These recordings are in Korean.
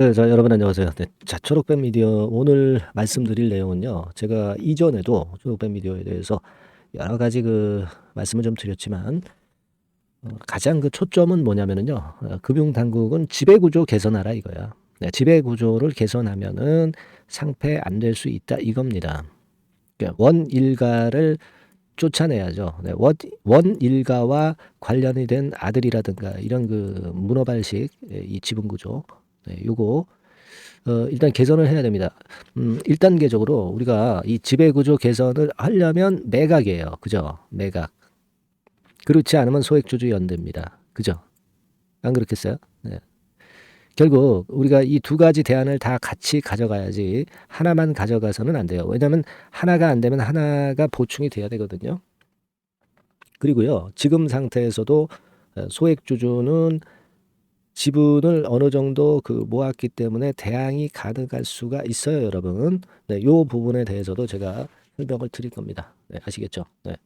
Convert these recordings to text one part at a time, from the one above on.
네. 자, 여러분 안녕하세요. 네. 자, 초록뱀 미디어 오늘 말씀드릴 내용은요. 제가 이전에도 초록뱀 미디어에 대해서 여러 가지 말씀을 좀 드렸지만 가장 초점은 뭐냐면은요. 금융 당국은 지배 구조 개선하라 이거야. 네, 지배 구조를 개선하면은 상폐 안 될 수 있다 이겁니다. 그러니까 원일가를 쫓아내야죠. 네, 원일가와 관련이 된 아들이라든가 이런 문어발식 이 지분 구조 요거 일단 개선을 해야 됩니다. 1단계적으로 우리가 이 지배구조 개선을 하려면 매각이에요. 그죠? 매각. 그렇지 않으면 소액주주 연대입니다. 그죠? 안 그렇겠어요? 네. 결국 우리가 이 두 가지 대안을 다 같이 가져가야지 하나만 가져가서는 안 돼요. 왜냐하면 하나가 안 되면 하나가 보충이 돼야 되거든요. 그리고요. 지금 상태에서도 소액주주는 지분을 어느 정도 모았기 때문에 대항이 가능할 수가 있어요, 여러분. 네, 요 부분에 대해서도 제가 설명을 드릴 겁니다. 네, 아시겠죠? 네.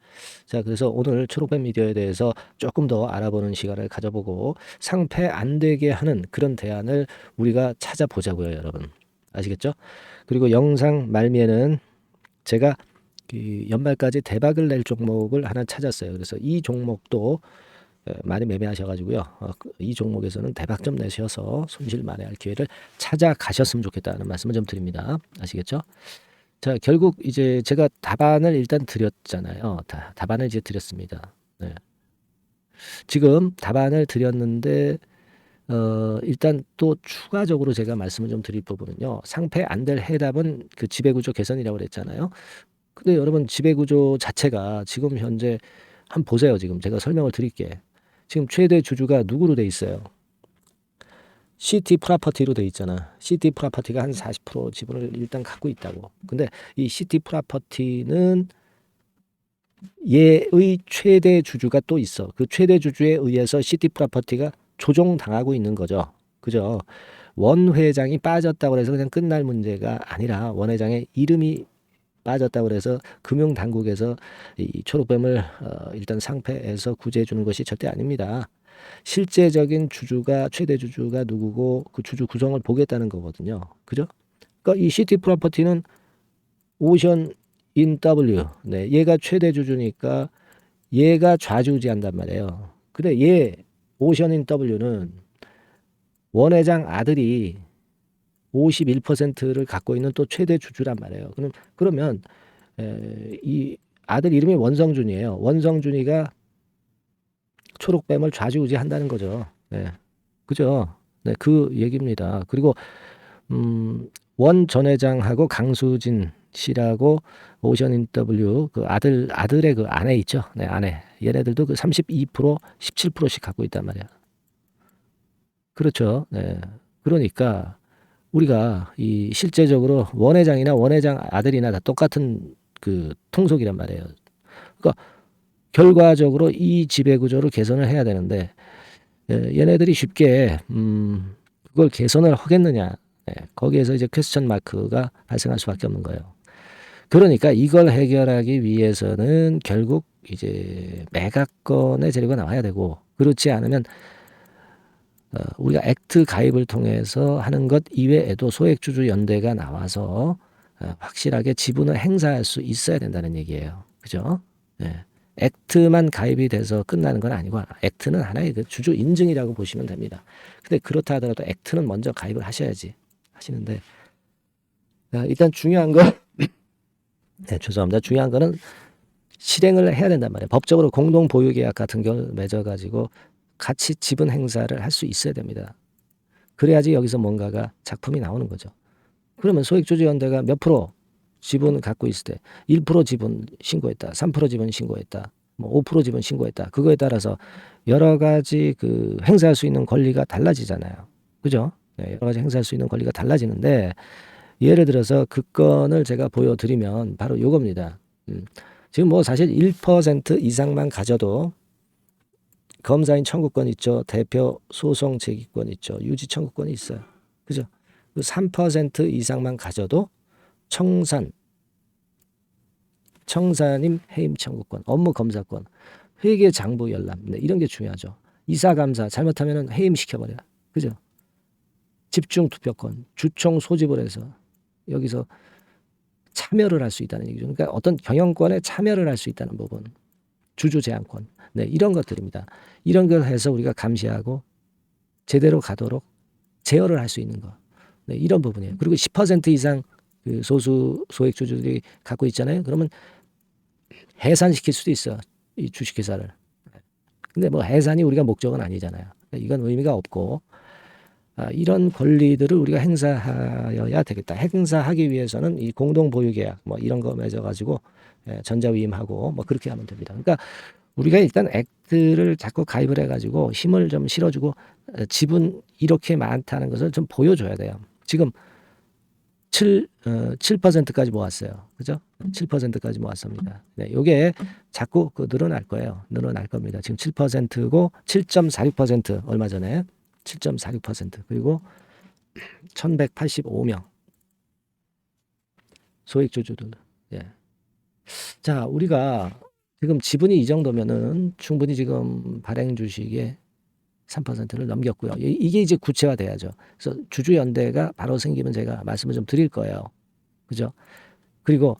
자, 그래서 오늘 초록뱀 미디어에 대해서 조금 더 알아보는 시간을 가져보고 상패 안 되게 하는 그런 대안을 우리가 찾아보자고요, 여러분. 아시겠죠? 그리고 영상 말미에는 제가 연말까지 대박을 낼 종목을 하나 찾았어요. 그래서 이 종목도 많이 매매하셔가지고요. 이 종목에서는 대박 좀 내셔서 손실 만회할 기회를 찾아가셨으면 좋겠다는 말씀을 좀 드립니다. 아시겠죠? 자, 결국 이제 제가 답안을 일단 드렸잖아요. 답안을 이제 드렸습니다. 네. 지금 답안을 드렸는데 일단 또 추가적으로 제가 말씀을 좀 드릴 부분은요. 상패 안 될 해답은 지배구조 개선이라고 그랬잖아요. 근데 여러분 지배구조 자체가 지금 현재 한번 보세요. 지금 제가 설명을 드릴게. 지금 최대 주주가 누구로 돼 있어요? CT 프로퍼티로 돼 있잖아. CT 프로퍼티가 한 40% 지분을 일단 갖고 있다고. 근데 이 CT 프로퍼티는 얘의 최대 주주가 또 있어. 그 최대 주주에 의해서 CT 프로퍼티가 조종당하고 있는 거죠. 그죠? 원 회장이 빠졌다고 해서 그냥 끝날 문제가 아니라 원 회장의 이름이 빠졌다고 그래서 금융당국에서 이 초록뱀을 일단 상패해서 구제해 주는 것이 절대 아닙니다. 실제적인 주주가 최대 주주가 누구고 그 주주 구성을 보겠다는 거거든요. 그죠? 그러니까 이 시티 프로퍼티는 오션 인 W. 네, 얘가 최대 주주니까 얘가 좌지우지한단 말이에요. 근데 얘 오션 인 W는 원 회장 아들이 51%를 갖고 있는 또 최대 주주란 말이에요. 그러면 이 아들 이름이 원성준이에요. 원성준이가 초록뱀을 좌지우지한다는 거죠. 네. 그죠? 네, 그 얘기입니다. 그리고 원 전 회장하고 강수진 씨라고 오션인터뷰 아들의 아내 있죠. 네, 아내. 얘네들도 32%, 17%씩 갖고 있단 말이야. 그렇죠. 네. 그러니까 우리가 이 실제적으로 원 회장이나 원 회장 아들이나 다 똑같은 통속이란 말이에요. 그러니까 결과적으로 이 지배 구조를 개선을 해야 되는데 얘네들이 쉽게 그걸 개선을 하겠느냐. 거기에서 이제 퀘스천 마크가 발생할 수밖에 없는 거예요. 그러니까 이걸 해결하기 위해서는 결국 이제 매각권의 재료가 나와야 되고 그렇지 않으면 우리가 액트 가입을 통해서 하는 것 이외에도 소액주주 연대가 나와서 확실하게 지분을 행사할 수 있어야 된다는 얘기예요. 그죠? 네. 액트만 가입이 돼서 끝나는 건 아니고 액트는 하나의 주주 인증이라고 보시면 됩니다. 근데 그렇다 하더라도 액트는 먼저 가입을 하셔야지 하시는데 일단 중요한 건 네, 죄송합니다. 중요한 거는 실행을 해야 된단 말이에요. 법적으로 공동 보유 계약 같은 걸 맺어가지고 같이 지분 행사를 할 수 있어야 됩니다. 그래야지 여기서 뭔가가 작품이 나오는 거죠. 그러면 소액주주연대가 몇 프로 지분 갖고 있을 때 1% 지분 신고했다. 3% 지분 신고했다. 뭐 5% 지분 신고했다. 그거에 따라서 여러 가지 행사할 수 있는 권리가 달라지잖아요. 그죠? 네, 여러 가지 행사할 수 있는 권리가 달라지는데 예를 들어서 그 건을 제가 보여드리면 바로 요겁니다. 지금 뭐 사실 1% 이상만 가져도 검사인 청구권 있죠. 대표 소송 제기권 있죠. 유지 청구권이 있어요. 그죠? 3% 이상만 가져도 청사님 해임 청구권, 업무 검사권, 회계 장부 열람, 네, 이런 게 중요하죠. 이사 감사 잘못하면 해임 시켜버려요. 그죠? 집중 투표권, 주총 소집을 해서 여기서 참여를 할 수 있다는 얘기죠. 그러니까 어떤 경영권에 참여를 할 수 있다는 부분, 주주 제한권, 네, 이런 것들입니다. 이런 걸 해서 우리가 감시하고 제대로 가도록 제어를 할 수 있는 거, 네, 이런 부분이에요. 그리고 10% 이상 그 소수 소액 주주들이 갖고 있잖아요. 그러면 해산시킬 수도 있어, 이 주식회사를. 근데 뭐 해산이 우리가 목적은 아니잖아요. 이건 의미가 없고, 이런 권리들을 우리가 행사하여야 되겠다. 행사하기 위해서는 이 공동 보유 계약 뭐 이런 거 맺어가지고 전자위임하고 뭐 그렇게 하면 됩니다. 그러니까 우리가 일단 액트를 자꾸 가입을 해가지고 힘을 좀 실어주고 지분 이렇게 많다는 것을 좀 보여줘야 돼요. 지금 7%까지 모았어요. 그죠? 7%까지 모았습니다. 네, 요게 자꾸 늘어날 거예요. 늘어날 겁니다. 지금 7%고 7.46% 얼마 전에 7.46% 그리고 1185명 소액주주들. 예. 자, 우리가 지금 지분이 이 정도면은 충분히 지금 발행 주식의 3%를 넘겼고요. 이게 이제 구체화돼야죠. 그래서 주주연대가 바로 생기면 제가 말씀을 좀 드릴 거예요. 그죠? 그리고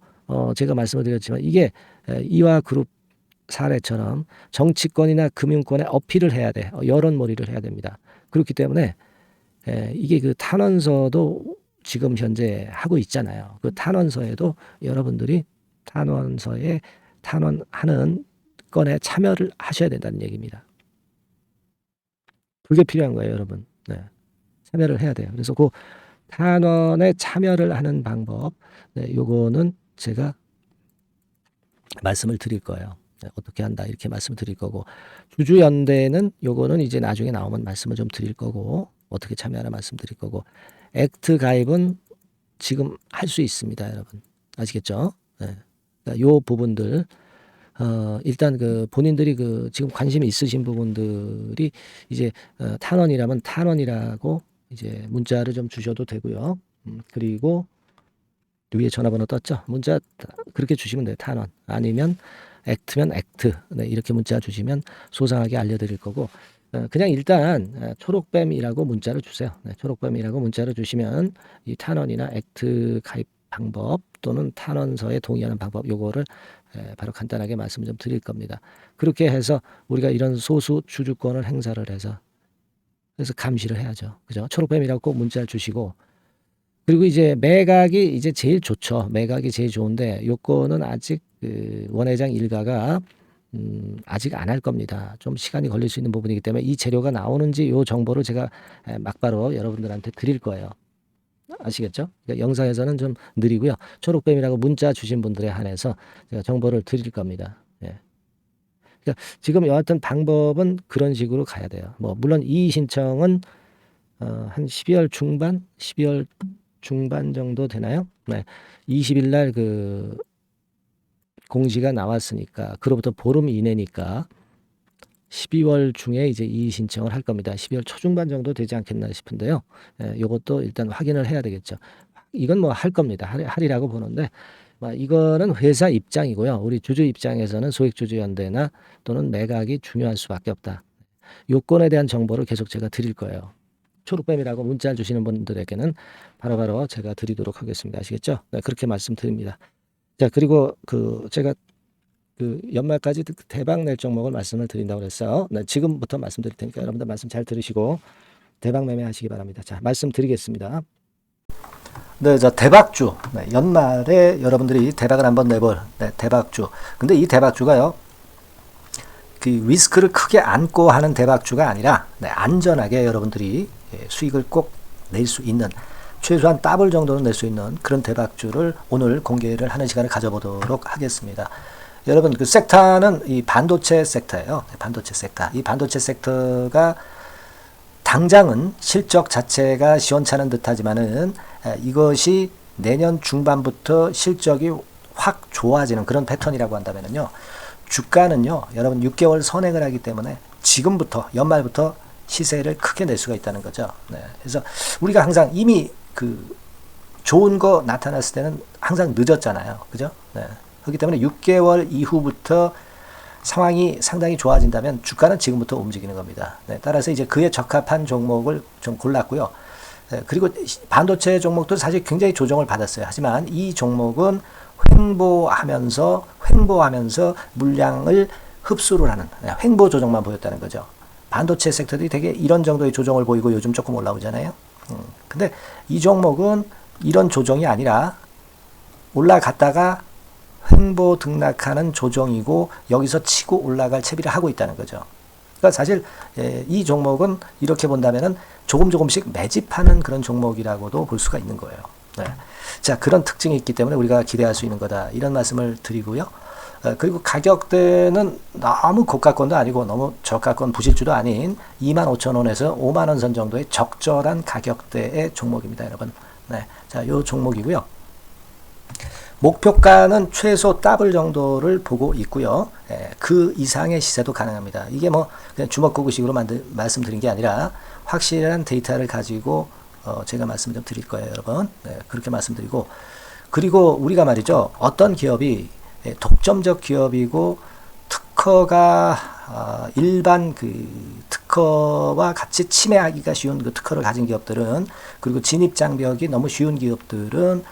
제가 말씀을 드렸지만 이게 이화그룹 사례처럼 정치권이나 금융권에 어필을 해야 돼. 여론몰이를 해야 됩니다. 그렇기 때문에 이게 그 탄원서도 지금 현재 하고 있잖아요. 그 탄원서에도 여러분들이 탄원서에 탄원하는 건에 참여를 하셔야 된다는 얘기입니다. 그게 필요한 거예요, 여러분. 네. 참여를 해야 돼요. 그래서 그 탄원에 참여를 하는 방법, 네, 요거는 제가 말씀을 드릴 거예요. 네, 어떻게 한다 이렇게 말씀을 드릴 거고, 주주연대는 요거는 이제 나중에 나오면 말씀을 좀 드릴 거고, 어떻게 참여하라 말씀드릴 거고, 액트 가입은 지금 할 수 있습니다, 여러분. 아시겠죠? 네. 그러니까 요 부분들 일단 그 본인들이 그 지금 관심이 있으신 부분들이 이제 탄원이라면 탄원이라고 이제 문자를 좀 주셔도 되고요. 그리고 위에 전화번호 떴죠? 문자 그렇게 주시면 돼요. 탄원 아니면 액트면 액트. 네, 이렇게 문자 주시면 소상하게 알려드릴 거고, 그냥 일단 초록뱀이라고 문자를 주세요. 네, 초록뱀이라고 문자를 주시면 이 탄원이나 액트 가입 방법 또는 탄원서에 동의하는 방법 요거를 바로 간단하게 말씀 좀 드릴 겁니다. 그렇게 해서 우리가 이런 소수 주주권을 행사를 해서 그래서 감시를 해야죠. 그죠? 초록뱀이라고 꼭 문자를 주시고, 그리고 이제 매각이 이제 제일 좋죠. 매각이 제일 좋은데 요거는 아직 그 원회장 일가가 아직 안 할 겁니다. 좀 시간이 걸릴 수 있는 부분이기 때문에 이 재료가 나오는지 요 정보를 제가 막바로 여러분들한테 드릴 거예요. 아시겠죠? 그러니까 영상에서는 좀 느리고요. 초록뱀이라고 문자 주신 분들에 한해서 제가 정보를 드릴 겁니다. 예. 그러니까 지금 여하튼 방법은 그런 식으로 가야 돼요. 뭐 물론 이의 신청은 한 12월 중반 정도 되나요? 네. 20일 날 그 공지가 나왔으니까 그로부터 보름 이내니까 12월 중에 이제 이의 신청을 할 겁니다. 12월 초중반 정도 되지 않겠나 싶은데요. 요것도 일단 확인을 해야 되겠죠. 이건 뭐 할 겁니다. 하리라고 보는데, 이거는 회사 입장이고요. 우리 주주 입장에서는 소액주주연대나 또는 매각이 중요할 수밖에 없다. 요건에 대한 정보를 계속 제가 드릴 거예요. 초록뱀이라고 문자를 주시는 분들에게는 바로바로 제가 드리도록 하겠습니다. 아시겠죠? 네, 그렇게 말씀드립니다. 자, 그리고 제가 연말까지 대박 낼 종목을 말씀을 드린다고 그랬어요. 네, 지금부터 말씀드릴 테니까 여러분들 말씀 잘 들으시고 대박 매매하시기 바랍니다. 자, 말씀드리겠습니다. 네, 자, 대박주. 네, 연말에 여러분들이 대박을 한번 내볼 대박주. 근데 이 대박주가요, 그 리스크를 크게 안고 하는 대박주가 아니라 안전하게 여러분들이 수익을 꼭 낼 수 있는, 최소한 더블 정도는 낼 수 있는 그런 대박주를 오늘 공개를 하는 시간을 가져보도록 하겠습니다. 여러분, 그 섹터는 이 반도체 섹터예요. 반도체 섹터. 이 반도체 섹터가 당장은 실적 자체가 시원찮은 듯하지만은 이것이 내년 중반부터 실적이 확 좋아지는 그런 패턴이라고 한다면요, 주가는요, 여러분 6개월 선행을 하기 때문에 지금부터 연말부터 시세를 크게 낼 수가 있다는 거죠. 네. 그래서 우리가 항상 이미 그 좋은 거 나타났을 때는 항상 늦었잖아요. 그죠? 네. 그렇기 때문에 6개월 이후부터 상황이 상당히 좋아진다면 주가는 지금부터 움직이는 겁니다. 네, 따라서 이제 그에 적합한 종목을 좀 골랐고요. 그리고 반도체 종목도 사실 굉장히 조정을 받았어요. 하지만 이 종목은 횡보하면서 물량을 흡수를 하는 횡보 조정만 보였다는 거죠. 반도체 섹터들이 되게 이런 정도의 조정을 보이고 요즘 조금 올라오잖아요. 근데 이 종목은 이런 조정이 아니라 올라갔다가 횡보 등락하는 조정이고 여기서 치고 올라갈 채비를 하고 있다는 거죠. 그러니까 사실 이 종목은 이렇게 본다면은 조금씩 매집하는 그런 종목이라고도 볼 수가 있는 거예요. 네. 자, 그런 특징이 있기 때문에 우리가 기대할 수 있는 거다. 이런 말씀을 드리고요. 그리고 가격대는 너무 고가권도 아니고 너무 저가권 부실주도 아닌 25,000원에서 50,000원 선 정도의 적절한 가격대의 종목입니다, 여러분. 네. 자, 요 종목이고요. 목표가는 최소 더블 정도를 보고 있고요. 그 이상의 시세도 가능합니다. 이게 뭐 그냥 주먹구구식으로 말씀드린 게 아니라 확실한 데이터를 가지고 제가 말씀 좀 드릴 거예요, 여러분. 네, 그렇게 말씀드리고, 그리고 우리가 말이죠, 어떤 기업이 독점적 기업이고 특허가 일반 그 특허와 같이 침해하기가 쉬운 그 특허를 가진 기업들은, 그리고 진입 장벽이 너무 쉬운 기업들은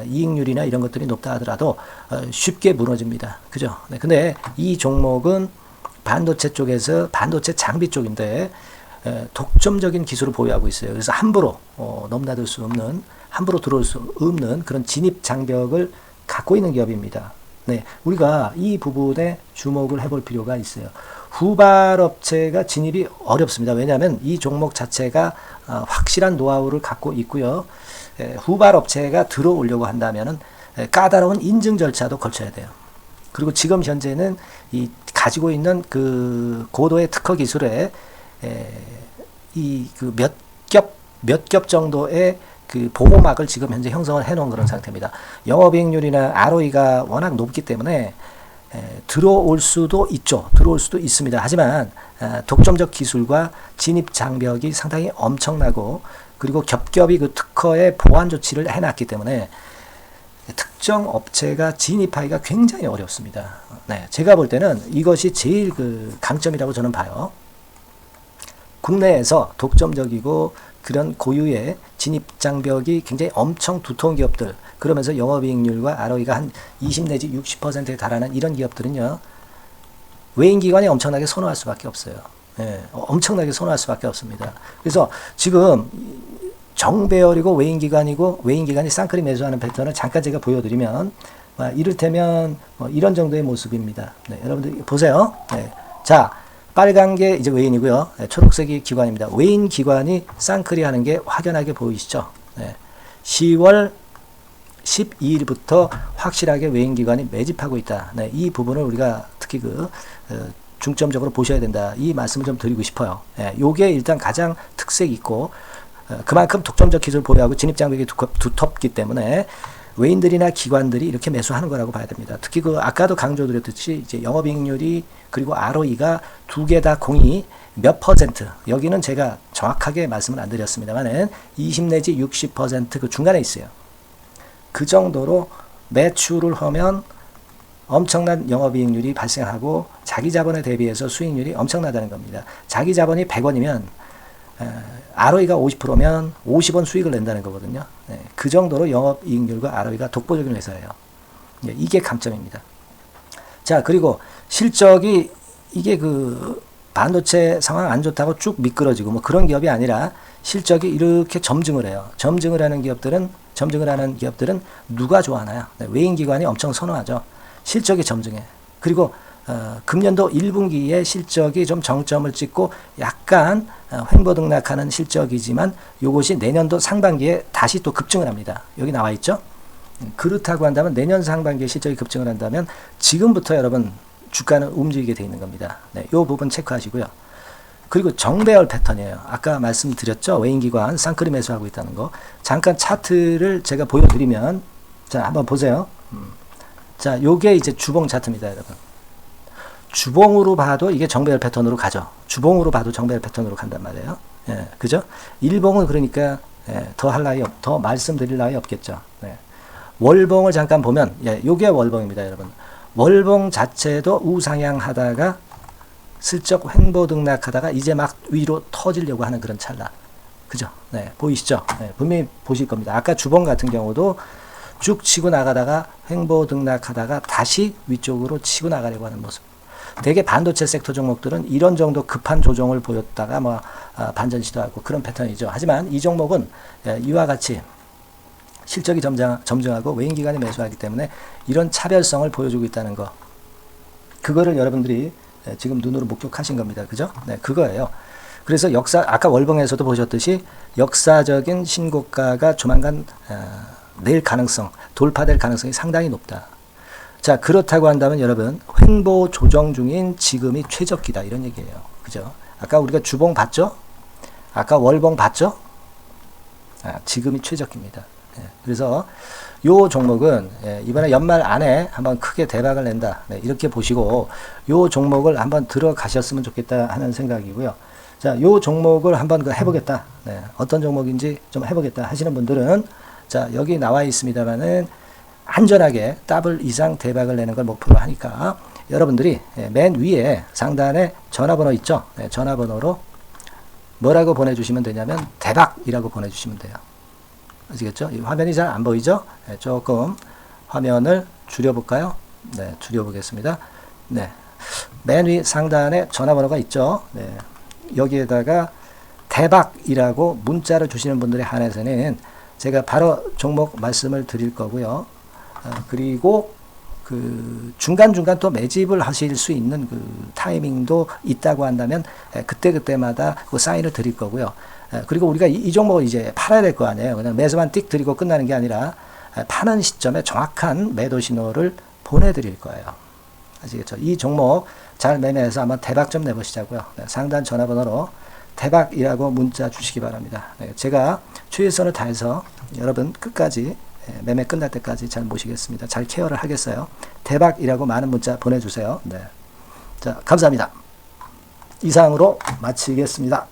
이익률이나 이런 것들이 높다 하더라도 쉽게 무너집니다. 그죠? 네, 근데 이 종목은 반도체 쪽에서 반도체 장비 쪽인데 독점적인 기술을 보유하고 있어요. 그래서 함부로 넘나들 수 없는, 함부로 들어올 수 없는 그런 진입 장벽을 갖고 있는 기업입니다. 네, 우리가 이 부분에 주목을 해볼 필요가 있어요. 후발업체가 진입이 어렵습니다. 왜냐하면 이 종목 자체가 확실한 노하우를 갖고 있고요. 후발업체가 들어오려고 한다면은 까다로운 인증 절차도 거쳐야 돼요. 그리고 지금 현재는 이 가지고 있는 그 고도의 특허 기술에 이 그 몇 겹 정도의 그 보호막을 지금 현재 형성을 해놓은 그런 상태입니다. 영업이익률이나 ROE가 워낙 높기 때문에 들어올 수도 있죠. 들어올 수도 있습니다. 하지만 독점적 기술과 진입 장벽이 상당히 엄청나고, 그리고 겹겹이 그 특허의 보완 조치를 해놨기 때문에 특정 업체가 진입하기가 굉장히 어렵습니다. 네, 제가 볼 때는 이것이 제일 그 강점이라고 저는 봐요. 국내에서 독점적이고 그런 고유의 진입 장벽이 굉장히 엄청 두터운 기업들, 그러면서 영업이익률과 ROE가 한 20 내지 60%에 달하는 이런 기업들은요, 외인기관이 엄청나게 선호할 수밖에 없어요. 예, 엄청나게 선호할 수밖에 없습니다. 그래서 지금 정배열이고 외인기관이 쌍끌이 매수하는 패턴을 잠깐 제가 보여드리면, 이를테면 이런 정도의 모습입니다. 네, 여러분들 보세요. 네, 자, 빨간 게 이제 외인이고요. 네, 초록색이 기관입니다. 외인 기관이 쌍끌이 하는 게 확연하게 보이시죠? 네, 10월 12일부터 확실하게 외인 기관이 매집하고 있다. 네, 이 부분을 우리가 특히 중점적으로 보셔야 된다. 이 말씀을 좀 드리고 싶어요. 네, 요게 일단 가장 특색이 있고, 그만큼 독점적 기술을 보유하고 진입 장벽이 두텁기 때문에 외인들이나 기관들이 이렇게 매수하는 거라고 봐야 됩니다. 특히 아까도 강조드렸듯이 이제 영업이익률이 그리고 ROE가 두 개 다 공이 몇 퍼센트, 여기는 제가 정확하게 말씀을 안 드렸습니다만은 20 내지 60% 그 중간에 있어요. 그 정도로 매출을 하면 엄청난 영업이익률이 발생하고 자기 자본에 대비해서 수익률이 엄청나다는 겁니다. 자기 자본이 100원이면 ROE가 50%면 50원 수익을 낸다는 거거든요. 네, 그 정도로 영업이익률과 ROE가 독보적인 회사예요. 네, 이게 강점입니다. 자, 그리고 실적이 이게 그 반도체 상황 안 좋다고 쭉 미끄러지고 뭐 그런 기업이 아니라 실적이 이렇게 점증을 해요. 점증을 하는 기업들은 누가 좋아하나요? 네, 외인기관이 엄청 선호하죠. 실적이 점증해. 그리고 금년도 1분기에 실적이 좀 정점을 찍고 약간 횡보등락하는 실적이지만 이것이 내년도 상반기에 다시 또 급증을 합니다. 여기 나와 있죠? 그렇다고 한다면 내년 상반기에 실적이 급증을 한다면 지금부터 여러분 주가는 움직이게 되어 있는 겁니다. 네, 이 부분 체크하시고요. 그리고 정배열 패턴이에요. 아까 말씀드렸죠? 외인기관 쌍끌이 매수하고 있다는 거. 잠깐 차트를 제가 보여드리면, 자, 한번 보세요. 자, 요게 이제 주봉 차트입니다, 여러분. 주봉으로 봐도 이게 정배열 패턴으로 가죠. 주봉으로 봐도 정배열 패턴으로 간단 말이에요. 예, 그죠? 일봉은 그러니까 더 말씀드릴 나위 없겠죠. 네. 월봉을 잠깐 보면, 요게 월봉입니다, 여러분. 월봉 자체도 우상향 하다가 슬쩍 횡보 등락하다가 이제 막 위로 터지려고 하는 그런 찰나. 그죠? 네, 보이시죠? 네, 분명히 보실 겁니다. 아까 주봉 같은 경우도 쭉 치고 나가다가 횡보 등락하다가 다시 위쪽으로 치고 나가려고 하는 모습. 대개 반도체 섹터 종목들은 이런 정도 급한 조정을 보였다가 뭐 반전 시도하고 그런 패턴이죠. 하지만 이 종목은 이와 같이 실적이 점증하고 외인 기관이 매수하기 때문에 이런 차별성을 보여주고 있다는 거. 그거를 여러분들이 지금 눈으로 목격하신 겁니다. 그죠? 네, 그거예요. 그래서 아까 월봉에서도 보셨듯이 역사적인 신고가가 조만간 낼 가능성, 돌파될 가능성이 상당히 높다. 자, 그렇다고 한다면 여러분, 횡보 조정 중인 지금이 최적기다. 이런 얘기예요. 그죠? 아까 우리가 주봉 봤죠? 아까 월봉 봤죠? 지금이 최적기입니다. 그래서 요 종목은 이번에 연말 안에 한번 크게 대박을 낸다. 이렇게 보시고 요 종목을 한번 들어가셨으면 좋겠다 하는 생각이고요. 자, 요 종목을 한번 해보겠다. 어떤 종목인지 좀 해보겠다 하시는 분들은 자, 여기 나와 있습니다만은 안전하게 더블 이상 대박을 내는 걸 목표로 하니까 여러분들이 맨 위에 상단에 전화번호 있죠? 전화번호로 뭐라고 보내주시면 되냐면 대박이라고 보내주시면 돼요. 아시겠죠? 이 화면이 잘 안 보이죠? 조금 화면을 줄여볼까요? 네, 줄여보겠습니다. 네, 맨 위 상단에 전화번호가 있죠? 네, 여기에다가 대박이라고 문자를 주시는 분들에 한해서는 제가 바로 종목 말씀을 드릴 거고요. 그리고 그 중간중간 또 매집을 하실 수 있는 그 타이밍도 있다고 한다면 그때그때마다 그 사인을 드릴 거고요. 그리고 우리가 이 종목을 이제 팔아야 될 거 아니에요. 그냥 매수만 띡 드리고 끝나는 게 아니라 파는 시점에 정확한 매도 신호를 보내드릴 거예요. 아시겠죠? 이 종목 잘 매매해서 한번 대박 좀 내보시자고요. 상단 전화번호로 대박이라고 문자 주시기 바랍니다. 제가 최선을 다해서 여러분 끝까지 매매 끝날 때까지 잘 모시겠습니다. 잘 케어를 하겠어요. 대박이라고 많은 문자 보내주세요. 네. 자, 감사합니다. 이상으로 마치겠습니다.